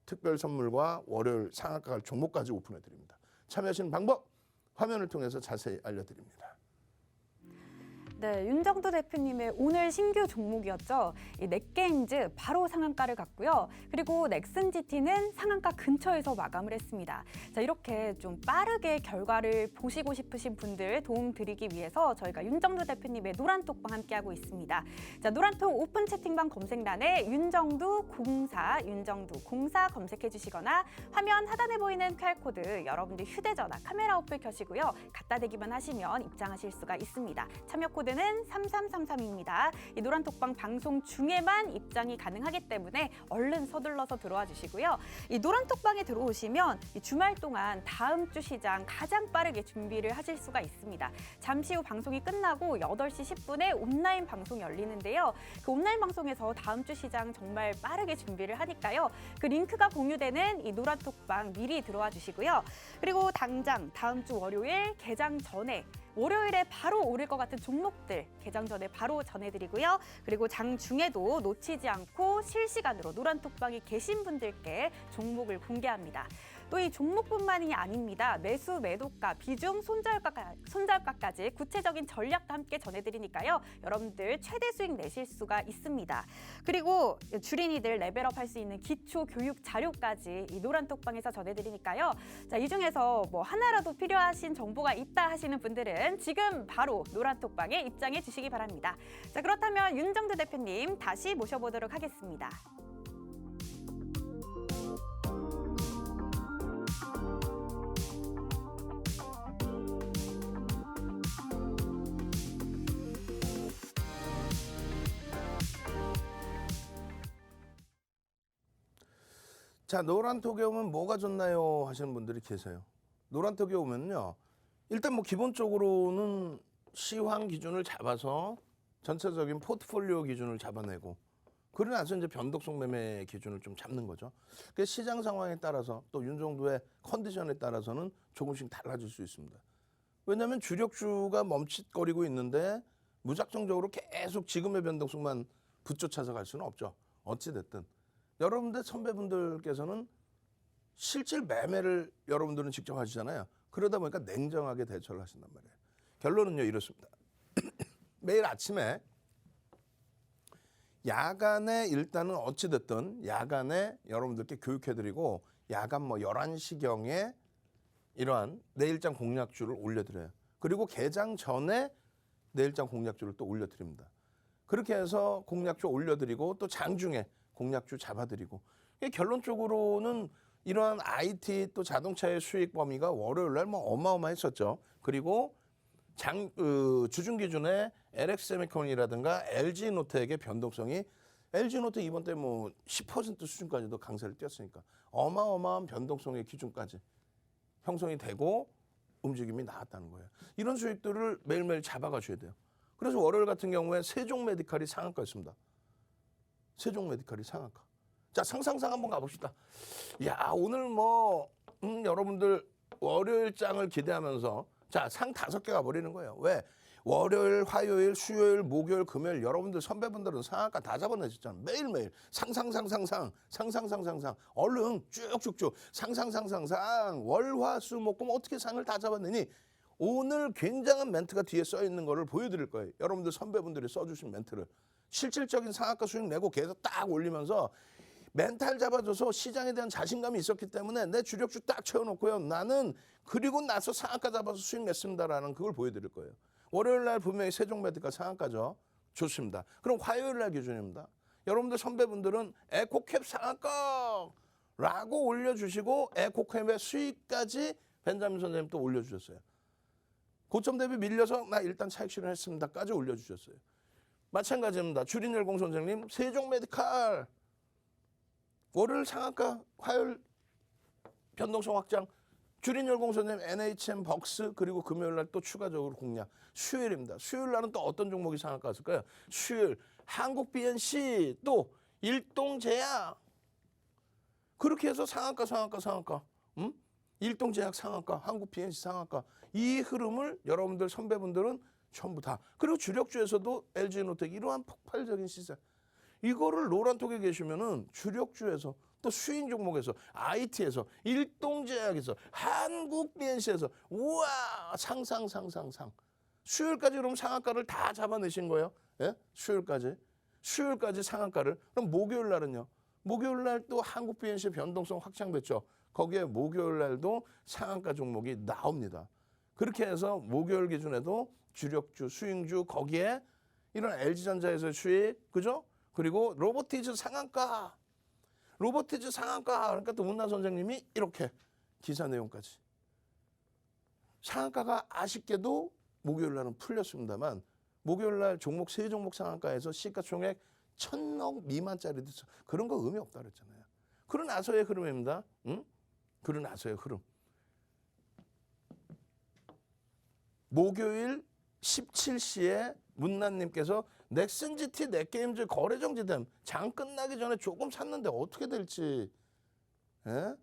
특별 선물과 월요일 상한가 갈 종목까지 오픈해드립니다. 참여하시는 방법 화면을 통해서 자세히 알려드립니다. 네, 윤정도 대표님의 오늘 신규 종목이었죠. 이 넷게임즈 바로 상한가를 갔고요. 그리고 넥슨GT는 상한가 근처에서 마감을 했습니다. 자, 이렇게 좀 빠르게 결과를 보시고 싶으신 분들 도움 드리기 위해서 저희가 윤정도 대표님의 노란톡방 함께하고 있습니다. 자, 노란톡 오픈 채팅방 검색란에 윤정도 04 검색해 주시거나 화면 하단에 보이는 QR코드 여러분들 휴대전화 카메라 어플 켜시고요. 갖다 대기만 하시면 입장하실 수가 있습니다. 참여 코드는 3333입니다. 이 노란톡방 방송 중에만 입장이 가능하기 때문에 얼른 서둘러서 들어와 주시고요. 이 노란톡방에 들어오시면 이 주말 동안 다음 주 시장 가장 빠르게 준비를 하실 수가 있습니다. 잠시 후 방송이 끝나고 8시 10분에 온라인 방송이 열리는데요. 그 온라인 방송에서 다음 주 시장 정말 빠르게 준비를 하니까요. 그 링크가 공유되는 이 노란톡방 미리 들어와 주시고요. 그리고 당장 다음 주 월요일 개장 전에 월요일에 바로 오를 것 같은 종목들 개장 전에 바로 전해드리고요. 그리고 장 중에도 놓치지 않고 실시간으로 노란톡방에 계신 분들께 종목을 공개합니다. 또 이 종목뿐만이 아닙니다. 매수, 매도가, 비중, 손절가까지 구체적인 전략도 함께 전해드리니까요. 여러분들 최대 수익 내실 수가 있습니다. 그리고 주린이들 레벨업 할 수 있는 기초 교육 자료까지 이 노란톡방에서 전해드리니까요. 자, 이 중에서 뭐 하나라도 필요하신 정보가 있다 하시는 분들은 지금 바로 노란톡방에 입장해 주시기 바랍니다. 자, 그렇다면 윤정도 대표님 다시 모셔보도록 하겠습니다. 자, 노란톡에 오면 뭐가 좋나요 하시는 분들이 계세요. 노란톡에 오면요. 일단 뭐 기본적으로는 시황 기준을 잡아서 전체적인 포트폴리오 기준을 잡아내고 그러고 나서 이제 변동성 매매 기준을 좀 잡는 거죠. 그 시장 상황에 따라서 또 윤정도의 컨디션에 따라서는 조금씩 달라질 수 있습니다. 왜냐하면 주력주가 멈칫거리고 있는데 무작정적으로 계속 지금의 변동성만 붙쫓아서 갈 수는 없죠. 어찌됐든. 여러분들 선배분들께서는 실질 매매를 여러분들은 직접 하시잖아요. 그러다 보니까 냉정하게 대처를 하신단 말이에요. 결론은요 이렇습니다. 매일 아침에 야간에 일단은 어찌됐든 야간에 여러분들께 교육해드리고 야간 뭐 11시경에 이러한 내일장 공략주를 올려드려요. 그리고 개장 전에 내일장 공략주를 또 올려드립니다. 그렇게 해서 공략주 올려드리고 또 장중에 공략주 잡아드리고 결론적으로는 이러한 IT 또 자동차의 수익 범위가 월요일날 뭐 어마어마했었죠. 그리고 주중 기준에 LX세미콘이라든가 LG노텍의 변동성이 LG노텍 이번 때 뭐 10% 수준까지도 강세를 띄었으니까 어마어마한 변동성의 기준까지 형성이 되고 움직임이 나왔다는 거예요. 이런 수익들을 매일매일 잡아가셔야 돼요. 그래서 월요일 같은 경우에 세종메디칼이 상한가였습니다. 세종메디칼이 상한가. 자, 상상상 한번 가봅시다. 야, 오늘 뭐 여러분들 월요일장을 기대하면서 자, 상 5개 가버리는 거예요. 왜? 월요일, 화요일, 수요일, 목요일, 금요일 여러분들 선배분들은 상한가 다 잡아내셨잖아요. 매일매일 상상상상상 얼른 쭉쭉쭉 상상상상상 월화수목금 어떻게 상을 다 잡았느니 오늘 굉장한 멘트가 뒤에 써 있는 거를 보여드릴 거예요. 여러분들 선배분들이 써주신 멘트를 실질적인 상한가 수익 내고 계속 딱 올리면서 멘탈 잡아줘서 시장에 대한 자신감이 있었기 때문에 내 주력주 딱 채워놓고요. 나는 그리고 나서 상한가 잡아서 수익 냈습니다라는 그걸 보여드릴 거예요. 월요일 날 분명히 세종메디칼 상한가죠. 좋습니다. 그럼 화요일 날 기준입니다. 여러분들 선배분들은 에코캡 상한가라고 올려주시고 에코캡의 수익까지 벤자민 선생님 또 올려주셨어요. 고점 대비 밀려서 나 일단 차익 실현했습니다까지 올려주셨어요. 마찬가지입니다. 주린열공 선생님 세종메디칼 월요일 상한가 화요일 변동성 확장 주린열공 선생님 NHM 벅스 그리고 금요일 날 또 추가적으로 공략 수요일입니다. 수요일 날은 또 어떤 종목이 상한가 갔을까요? 수요일 한국 BNC 또 일동제약 그렇게 해서 상한가 일동제약 상한가 한국 BNC 상한가 이 흐름을 여러분들 선배분들은 전부 다 그리고 주력주에서도 LG노텍 이러한 폭발적인 시세 이거를 노란톡에 계시면은 주력주에서 또 수익 종목에서 IT에서 일동제약에서 한국 BNC에서 우와 상상 수요일까지 그럼 상한가를 다 잡아내신 거예요? 예? 수요일까지 상한가를 그럼 목요일 날은요? 목요일 날 또 한국 BNC 변동성 확장됐죠. 거기에 목요일 날도 상한가 종목이 나옵니다. 그렇게 해서 목요일 기준에도 주력주, 수익주 거기에 이런 LG전자에서 수익, 그죠? 그리고 로보티즈 상한가. 그러니까 또 문나 선생님이 이렇게 기사 내용까지. 상한가가 아쉽게도 목요일 날은 풀렸습니다만 목요일 날 종목 세 종목 상한가에서 시가총액 1,000억 미만짜리도 있어. 그런 거 의미 없다 그랬잖아요. 그러나서의 흐름입니다. 그러나서의 흐름. 목요일 17시에 문난님께서 넥슨GT 넷게임즈 거래 정지됨. 장 끝나기 전에 조금 샀는데 어떻게 될지. 예?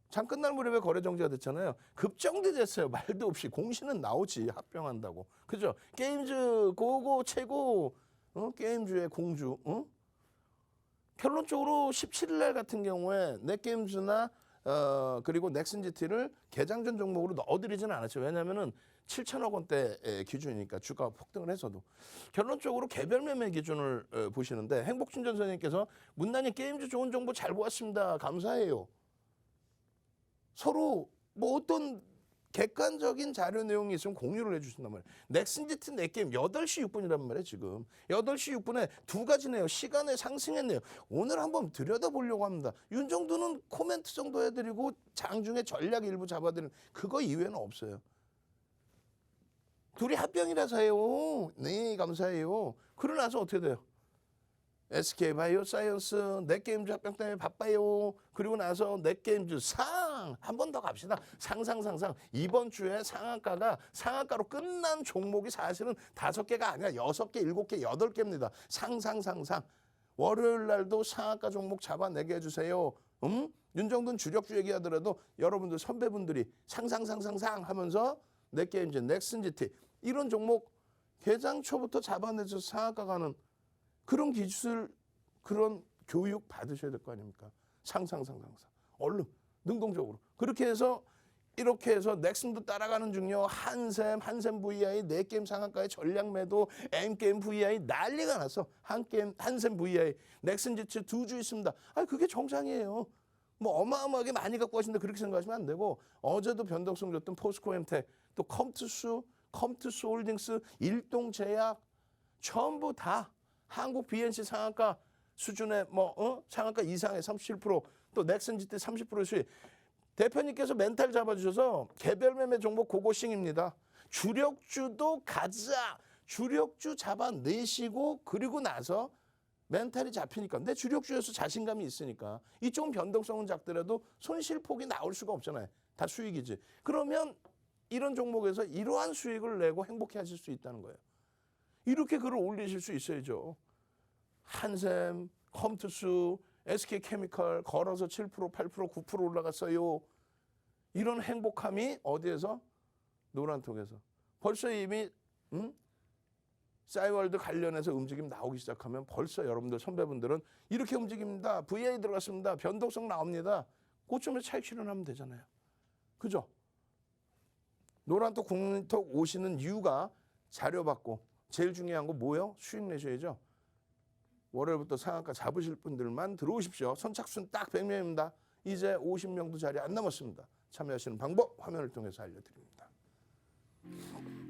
장 끝날 무렵에 거래 정지가 됐잖아요. 급정지 됐어요. 말도 없이. 공시는 나오지. 합병한다고. 그죠? 게임즈 고고 최고. 게임주의 공주. 결론적으로 17일 날 같은 경우에 넷게임즈나 그리고 넥슨GT를 개장전 종목으로 넣어드리지는 않았죠. 왜냐하면은 7천억 원대 기준이니까 주가가 폭등을 해서도 결론적으로 개별 매매 기준을 보시는데 행복충전 선생님께서 문난이 게임주 좋은 정보 잘 보았습니다. 감사해요. 서로 뭐 어떤 객관적인 자료 내용이 있으면 공유를 해주신단 말이에요. 넥슨GT 넷게임 8시 6분이란 말이에요. 지금 8시 6분에 두 가지네요. 시간에 상승했네요. 오늘 한번 들여다보려고 합니다. 윤 정도는 코멘트 정도 해드리고 장중에 전략 일부 잡아드리는 그거 이외에는 없어요. 둘이 합병이라서 해요. 네, 감사해요. 그러고 나서 어떻게 돼요? SK바이오사이언스 넷게임즈 합병 때문에 바빠요. 그리고 나서 넷게임즈 한 번 더 갑시다. 상상. 이번 주에 상한가로 끝난 종목이 사실은 5개가 아니라 6개, 7개, 8개입니다. 상상. 월요일 날도 상한가 종목 잡아내게 해주세요. 윤정돈 주력주 얘기하더라도 여러분들 선배분들이 상상 하면서 넷게임즈, 넥슨GT 이런 종목 개장 초부터 잡아내서 상한가 가는 그런 기술, 그런 교육 받으셔야 될 거 아닙니까? 상상. 얼른, 능동적으로. 그렇게 해서, 이렇게 해서 넥슨도 따라가는 중요. 한샘 VI, 넷게임 상한가의 전략 매도, M게임 VI 난리가 났어. 한샘 VI, 넥슨GT 2주 있습니다. 그게 정상이에요. 뭐 어마어마하게 많이 갖고 가신다 그렇게 생각하시면 안 되고 어제도 변동성 줬던 포스코엠텍, 또 컴투스 홀딩스, 일동제약 전부 다 한국 BNC 상한가 수준의 상한가 이상의 37%, 또 넥슨GT 30% 수익. 대표님께서 멘탈 잡아주셔서 개별 매매 종목 고고싱입니다. 주력주도 가자. 주력주 잡아내시고 그리고 나서 멘탈이 잡히니까. 근데 주력주에서 자신감이 있으니까 이쪽은 변동성은 작더라도 손실폭이 나올 수가 없잖아요. 다 수익이지. 그러면 이런 종목에서 이러한 수익을 내고 행복해 하실 수 있다는 거예요. 이렇게 글을 올리실 수 있어야죠. 한샘, 컴투스, SK케미칼 걸어서 7%, 8%, 9% 올라갔어요. 이런 행복함이 어디에서? 노란톡에서. 벌써 이미 싸이월드 관련해서 움직임 나오기 시작하면 벌써 여러분들 선배분들은 이렇게 움직입니다. VI 들어갔습니다. 변동성 나옵니다. 그쯤에 차익 실현하면 되잖아요. 그죠? 노란톡, 국민톡 오시는 이유가 자료 받고 제일 중요한 거 뭐예요? 수익 내셔야죠. 월요일부터 상한가 잡으실 분들만 들어오십시오. 선착순 딱 100명입니다. 이제 50명도 자리 안 남았습니다. 참여하시는 방법 화면을 통해서 알려드립니다.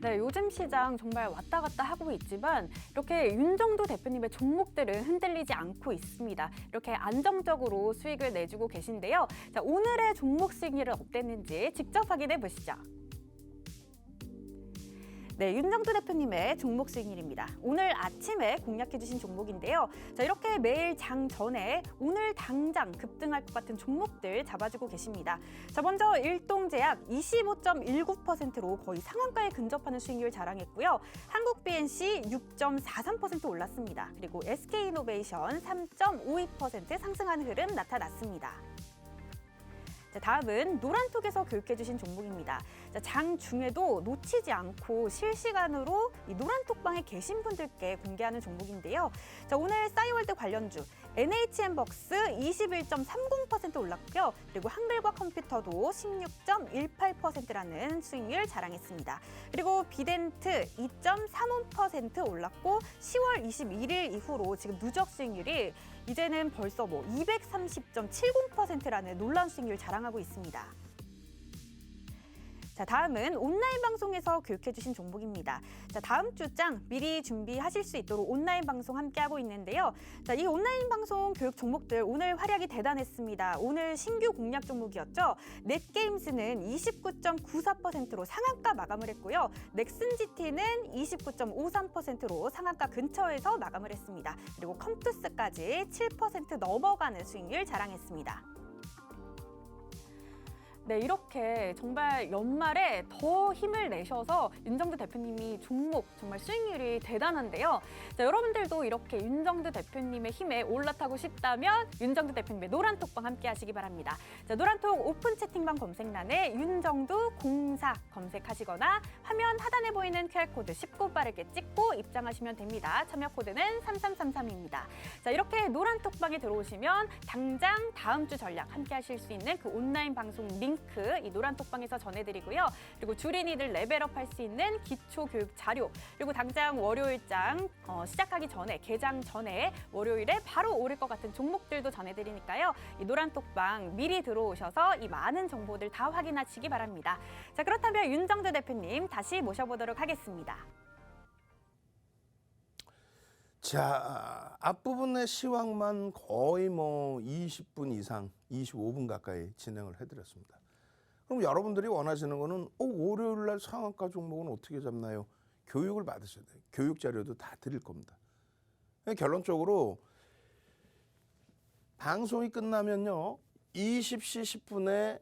네, 요즘 시장 정말 왔다 갔다 하고 있지만 이렇게 윤정도 대표님의 종목들은 흔들리지 않고 있습니다. 이렇게 안정적으로 수익을 내주고 계신데요. 자, 오늘의 종목 시기를 어땠는지 직접 확인해 보시죠. 네, 윤정두 대표님의 종목 수익률입니다. 오늘 아침에 공략해주신 종목인데요. 자, 이렇게 매일 장 전에 오늘 당장 급등할 것 같은 종목들 잡아주고 계십니다. 자, 먼저 일동제약 25.19%로 거의 상한가에 근접하는 수익률 자랑했고요. 한국 BNC 6.43% 올랐습니다. 그리고 SK이노베이션 3.52% 상승하는 흐름 나타났습니다. 자, 다음은 노란톡에서 교육해주신 종목입니다. 자, 장 중에도 놓치지 않고 실시간으로 이 노란톡방에 계신 분들께 공개하는 종목인데요. 자, 오늘 싸이월드 관련주 NHN벅스 21.30% 올랐고요. 그리고 한글과 컴퓨터도 16.18%라는 수익률 자랑했습니다. 그리고 비덴트 2.35% 올랐고 10월 21일 이후로 지금 누적 수익률이 이제는 벌써 230.70%라는 놀라운 수익률 자랑하고 있습니다. 자, 다음은 온라인 방송에서 교육해주신 종목입니다. 자, 다음 주장 미리 준비하실 수 있도록 온라인 방송 함께하고 있는데요. 자, 이 온라인 방송 교육 종목들 오늘 활약이 대단했습니다. 오늘 신규 공략 종목이었죠. 넷게임즈는 29.94%로 상한가 마감을 했고요. 넥슨GT는 29.53%로 상한가 근처에서 마감을 했습니다. 그리고 컴투스까지 7% 넘어가는 수익률 자랑했습니다. 네, 이렇게 정말 연말에 더 힘을 내셔서 윤정두 대표님이 종목 정말 수익률이 대단한데요. 자, 여러분들도 이렇게 윤정두 대표님의 힘에 올라타고 싶다면 윤정두 대표님의 노란톡방 함께 하시기 바랍니다. 자, 노란톡 오픈 채팅방 검색란에 윤정두 04 검색하시거나 화면 하단에 보이는 QR코드 쉽고 빠르게 찍고 입장하시면 됩니다. 참여 코드는 3333입니다. 자, 이렇게 노란톡방에 들어오시면 당장 다음 주 전략 함께 하실 수 있는 그 온라인 방송 링크 이 노란톡방에서 전해드리고요. 그리고 주린이들 레벨업 할 수 있는 기초교육 자료, 그리고 당장 월요일장 시작하기 전에, 개장 전에 월요일에 바로 오를 것 같은 종목들도 전해드리니까요. 이 노란톡방 미리 들어오셔서 이 많은 정보들 다 확인하시기 바랍니다. 자, 그렇다면 윤정두 대표님 다시 모셔보도록 하겠습니다. 자, 앞부분의 시황만 거의 20분 이상, 25분 가까이 진행을 해드렸습니다. 그럼 여러분들이 원하시는 거는 월요일 날 상한가 종목은 어떻게 잡나요? 교육을 받으셔야 돼요. 교육 자료도 다 드릴 겁니다. 결론적으로 방송이 끝나면요. 20시 10분에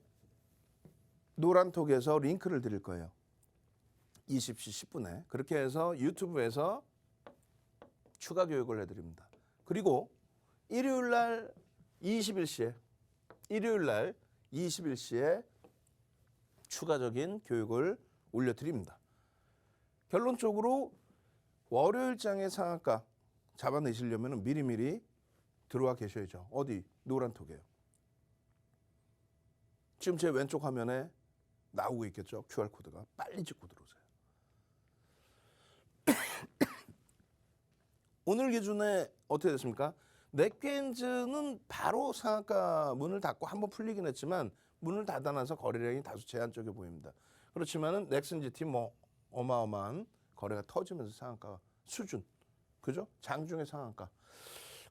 노란톡에서 링크를 드릴 거예요. 20시 10분에. 그렇게 해서 유튜브에서 추가 교육을 해드립니다. 그리고 일요일 날 21시에 추가적인 교육을 올려드립니다. 결론적으로 월요일장의 상한가 잡아내시려면 미리미리 들어와 계셔야죠. 어디? 노란톡이에요. 지금 제 왼쪽 화면에 나오고 있겠죠. QR코드가. 빨리 찍고 들어오세요. 오늘 기준에 어떻게 됐습니까? 넷게임즈는 바로 상한가 문을 닫고 한번 풀리긴 했지만 문을 닫아놔서 거래량이 다소 제한적이 보입니다. 그렇지만은 넥슨GT 어마어마한 거래가 터지면서 상한가 수준, 그죠? 장중의 상한가.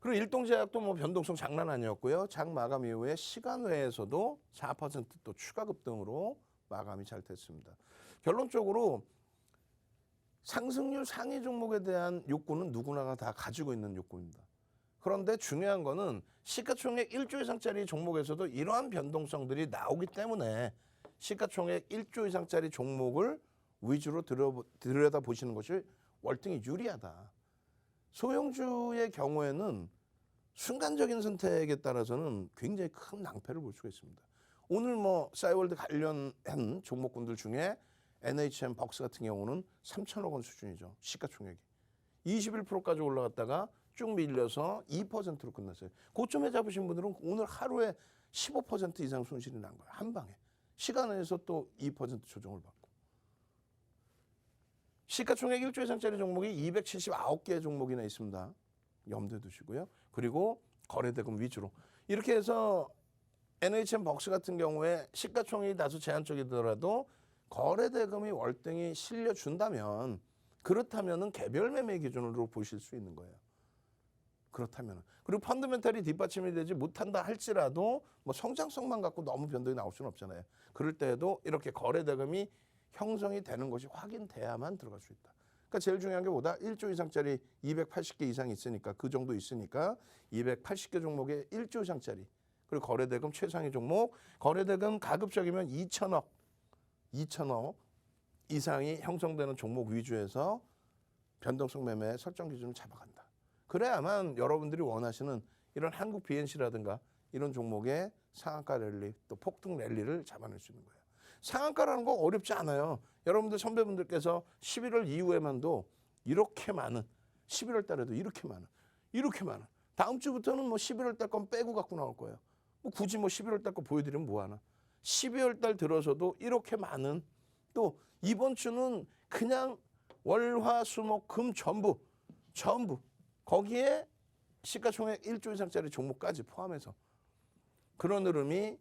그리고 일동제약도 변동성 장난 아니었고요. 장 마감 이후에 시간 외에서도 4% 또 추가 급등으로 마감이 잘 됐습니다. 결론적으로 상승률 상위 종목에 대한 욕구는 누구나 다 가지고 있는 욕구입니다. 그런데 중요한 거는 시가총액 1조 이상짜리 종목에서도 이러한 변동성들이 나오기 때문에 시가총액 1조 이상짜리 종목을 위주로 들여다보시는 것이 월등히 유리하다. 소형주의 경우에는 순간적인 선택에 따라서는 굉장히 큰 낭패를 볼 수가 있습니다. 오늘 싸이월드 관련한 종목군들 중에 NHN벅스 같은 경우는 3천억 원 수준이죠. 시가총액이. 21%까지 올라갔다가 쭉 밀려서 2%로 끝났어요. 고점에 잡으신 분들은 오늘 하루에 15% 이상 손실이 난 거예요. 한 방에. 시간에서 또 2% 조정을 받고. 시가총액 1조 이상짜리 종목이 279개 종목이나 있습니다. 염두에 두시고요. 그리고 거래대금 위주로. 이렇게 해서 NHN벅스 같은 경우에 시가총액이 다소 제한적이더라도 거래대금이 월등히 실려준다면 그렇다면은 개별 매매 기준으로 보실 수 있는 거예요. 그렇다면 그리고 펀더멘탈이 뒷받침이 되지 못한다 할지라도 성장성만 갖고 너무 변동이 나올 수는 없잖아요. 그럴 때에도 이렇게 거래 대금이 형성이 되는 것이 확인돼야만 들어갈 수 있다. 그러니까 제일 중요한 게 뭐다? 1조 이상짜리 280개 이상 있으니까 그 정도 있으니까 280개 종목에 1조 이상짜리 그리고 거래대금 최상위 종목 거래대금 가급적이면 2천억 이상이 형성되는 종목 위주에서 변동성 매매 설정 기준을 잡아간다. 그래야만 여러분들이 원하시는 이런 한국 BNC라든가 이런 종목의 상한가 랠리 또 폭등 랠리를 잡아낼 수 있는 거예요. 상한가라는 거 어렵지 않아요. 여러분들 선배분들께서 11월 이후에만도 이렇게 많은 11월 달에도 이렇게 많은 다음 주부터는 뭐 11월 달 건 빼고 갖고 나올 거예요. 뭐 굳이 뭐 11월 달 거 보여드리면 뭐하나. 12월 달 들어서도 이렇게 많은 또 이번 주는 그냥 월화수목금 전부 거기에 시가총액 1조 이상짜리 종목까지 포함해서 그런 흐름이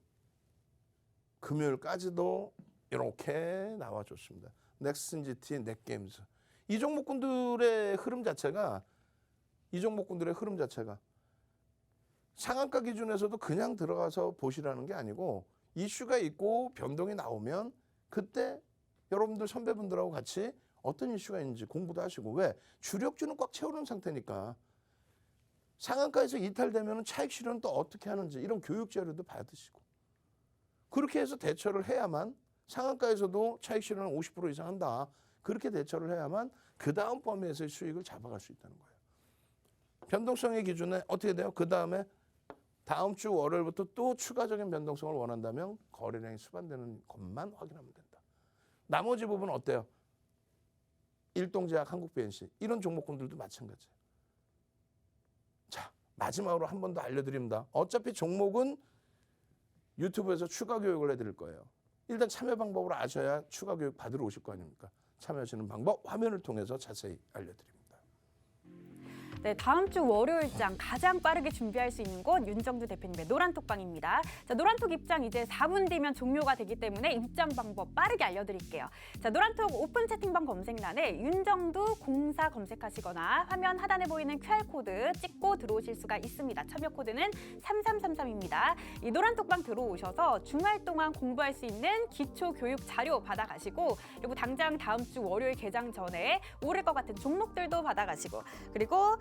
금요일까지도 이렇게 나와줬습니다. 넥슨GT, 넷게임즈 이 종목군들의 흐름 자체가 상한가 기준에서도 그냥 들어가서 보시라는 게 아니고 이슈가 있고 변동이 나오면 그때 여러분들 선배분들하고 같이 어떤 이슈가 있는지 공부도 하시고 왜? 주력주는 꽉 채우는 상태니까 상한가에서 이탈되면 차익 실현은 또 어떻게 하는지 이런 교육 자료도 받으시고 그렇게 해서 대처를 해야만 상한가에서도 차익 실현은 50% 이상 한다. 그렇게 대처를 해야만 그 다음 범위에서의 수익을 잡아갈 수 있다는 거예요. 변동성의 기준에 어떻게 돼요? 그 다음에 다음 주 월요일부터 또 추가적인 변동성을 원한다면 거래량이 수반되는 것만 확인하면 된다. 나머지 부분은 어때요? 일동제약, 한국BNC 이런 종목군들도 마찬가지예요. 자, 마지막으로 한 번 더 알려드립니다. 어차피 종목은 유튜브에서 추가 교육을 해드릴 거예요. 일단 참여 방법을 아셔야 추가 교육 받으러 오실 거 아닙니까? 참여하시는 방법 화면을 통해서 자세히 알려드립니다. 네, 다음 주 월요일장 가장 빠르게 준비할 수 있는 곳 윤정두 대표님의 노란톡방입니다. 자, 노란톡 입장 이제 4분 뒤면 종료가 되기 때문에 입장 방법 빠르게 알려드릴게요. 자, 노란톡 오픈 채팅방 검색란에 윤정두 04 검색하시거나 화면 하단에 보이는 QR코드 찍고 들어오실 수가 있습니다. 참여 코드는 3333입니다. 이 노란톡방 들어오셔서 주말 동안 공부할 수 있는 기초 교육 자료 받아가시고 그리고 당장 다음 주 월요일 개장 전에 오를 것 같은 종목들도 받아가시고 그리고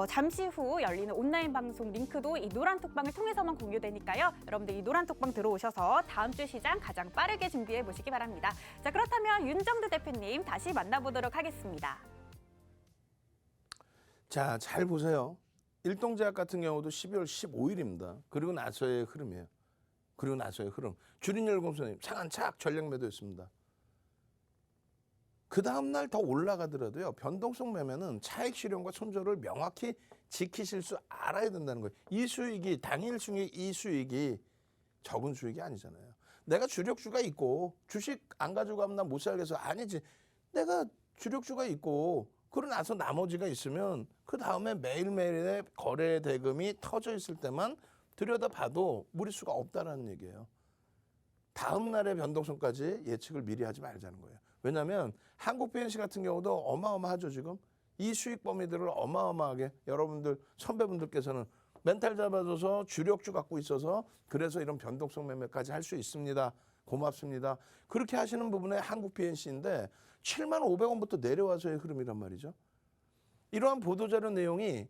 잠시 후 열리는 온라인 방송 링크도 이 노란톡방을 통해서만 공유되니까요. 여러분들 이 노란톡방 들어오셔서 다음 주 시장 가장 빠르게 준비해 보시기 바랍니다. 자, 그렇다면 윤정두 대표님 다시 만나보도록 하겠습니다. 자, 잘 보세요. 일동제약 같은 경우도 12월 15일입니다. 그리고 나서의 흐름이에요. 주린열공선님 상한착 전략 매도했습니다. 그 다음날 더 올라가더라도요. 변동성 매매는 차익 실현과 손절을 명확히 지키실 수 알아야 된다는 거예요. 이 수익이 당일 수익 이 수익이 적은 수익이 아니잖아요. 내가 주력주가 있고 주식 안 가지고 가면 나 못 살겠어. 아니지. 내가 주력주가 있고 그러고 나서 나머지가 있으면 그 다음에 매일매일의 거래 대금이 터져 있을 때만 들여다봐도 무리수가 없다라는 얘기예요. 다음 날의 변동성까지 예측을 미리 하지 말자는 거예요. 왜냐하면 한국 BNC 같은 경우도 어마어마하죠. 지금 이 수익 범위들을 어마어마하게 여러분들 선배분들께서는 멘탈 잡아줘서 주력주 갖고 있어서 그래서 이런 변동성 매매까지 할 수 있습니다. 고맙습니다. 그렇게 하시는 부분에 한국 BNC인데 75,000원부터 내려와서의 흐름이란 말이죠. 이러한 보도자료 내용이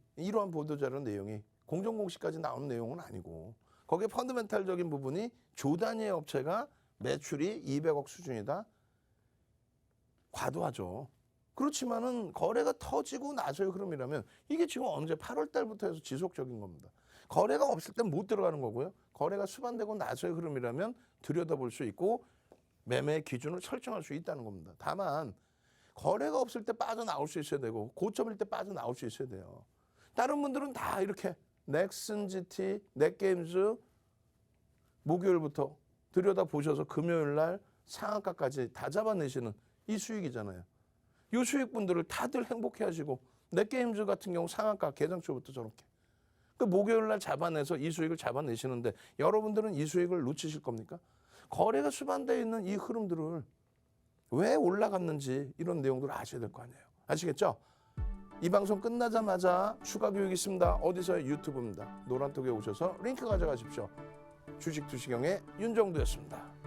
공정공시까지 나온 내용은 아니고 거기에 펀드멘탈적인 부분이 조 단위의 업체가 매출이 200억 수준이다. 과도하죠. 그렇지만은 거래가 터지고 나서의 흐름이라면 이게 지금 언제 8월 달부터 해서 지속적인 겁니다. 거래가 없을 땐 못 들어가는 거고요. 거래가 수반되고 나서의 흐름이라면 들여다볼 수 있고 매매 기준을 설정할 수 있다는 겁니다. 다만 거래가 없을 때 빠져나올 수 있어야 되고 고점일 때 빠져나올 수 있어야 돼요. 다른 분들은 다 이렇게 넥슨GT, 넷게임즈 목요일부터 들여다보셔서 금요일 날 상한가까지 다 잡아내시는 이 수익이잖아요. 이 수익분들을 다들 행복해 하시고 넷게임즈 같은 경우 상한가 개장 초부터 저렇게 그 목요일 날 잡아내서 이 수익을 잡아내시는데 여러분들은 이 수익을 놓치실 겁니까? 거래가 수반되어 있는 이 흐름들을 왜 올라갔는지 이런 내용들을 아셔야 될 거 아니에요. 아시겠죠? 이 방송 끝나자마자 추가 교육이 있습니다. 어디서요? 유튜브입니다. 노란톡에 오셔서 링크 가져가십시오. 주식 투시경의 윤정두였습니다.